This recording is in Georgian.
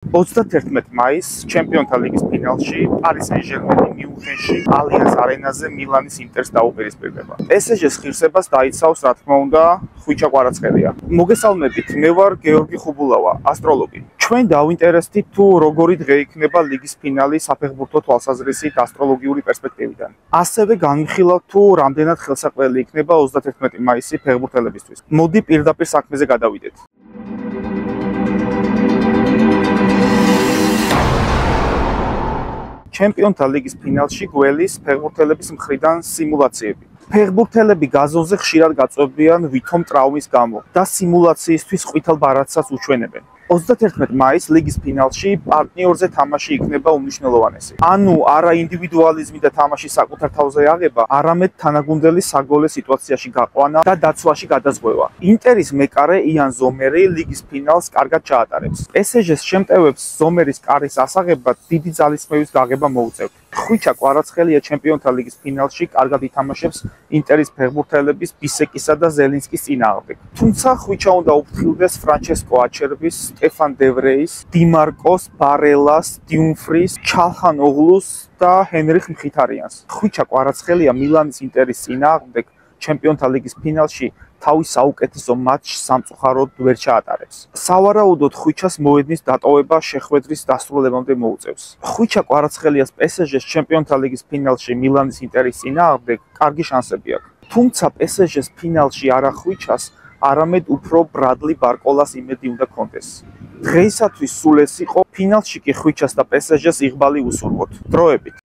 31 მაისს ჩემპიონთა ლიგის ფინალში პარი სენ-ჟერმენი მიუნხენში ალიანს არენაზე მილანის ინტერს დაუპირისპირდება. PSG-ს ღირსებას დაიცავს, რა თქმა უნდა, ხვიჩა კვარაცხელია. მოგესალმებით, მე ვარ გეორგი ხუბულავა, ასტროლოგი. ჩვენ დავინტერესდით თუ როგორი დღე იქნება ლიგის ფინალი საფეხბურთო თვალსაზრისით ასტროლოგიური პერსპექტივიდან. ასევე განვიხილავთ თუ რამდენად ხელსაყრელი იქნება 31 მაისი ფეხბურთელებისთვის. მოდი პირდაპირ საქმეზე გადავიდეთ. ჩემპიონთა ლიგის ფინალში გველის ფეხბურთელების მხრიდან სიმულაციები. ფეხბურთელები გაზონზე ხშირად გაწვევიან ვითომ ტრავმის გამო და სიმულაციისთვის ყვითელ ბარათსაც უჩვენებენ. 31 მაისს ლიგის ფინალში პარტნიორზე თამაში იქნება უმნიშვნელოვანესი. ანუ არა ინდივიდუალიზმი და თამაშის საკუთარ თავზე აღება, არამედ თანაგუნდელის საგოლე სიტუაციაში გაყვანა და დაცვაში გადაზღვევა. ინტერის მეკარე იან ზომერი ლიგის ფინალს კარგად ჩაატარებს. PSG-ს შემტევებს ზომერის კარის ასაღებად დიდი ძალისხმევის გაღება მოუწევთ. ხვიჩა კვარაცხელია ჩემპიონთა ლიგის ფინალში კარგად ითამაშებს ინტერის ფეხბურთელების ბისეკისა და ზელინსკის წინააღმდეგ. თუმცა ხვიჩა უნდა უფრთხილდეს ფრანჩესკო აჩერბის, სტეფან დევრეის, დიმარკოს, ბარელას, დიუმფრის, ჩალხან ოღლუს და ჰენრიხ მხითარიანს. ხვიჩა კვარაცხელია მილანის ინტერის წინააღმდეგ ჩემპიონთა ლიგის ფინალში თავის საუკეთესო მატჩს სამწუხაროდ ვერ ჩაატარებს. სავარაუდოდ ხვიჩას მოედნის დატოვება შეხვედრის დასრულებამდე მოუწევს. ხვიჩა კვარაცხელიას PSG-ს ჩემპიონთა ლიგის ფინალში მილანის ინტერის წინააღმდეგ კარგი შანსები აქვს. თუმცა PSG-ს ფინალში არა ხვიჩას, არამედ უფრო ბრადლი ბარკოლას იმედი უნდა კონდეს. დღეისათვის სულ ეს იყო, ფინალში კი ხვიჩას და PSG-ს იღბალი უსურვოთ. დროებით.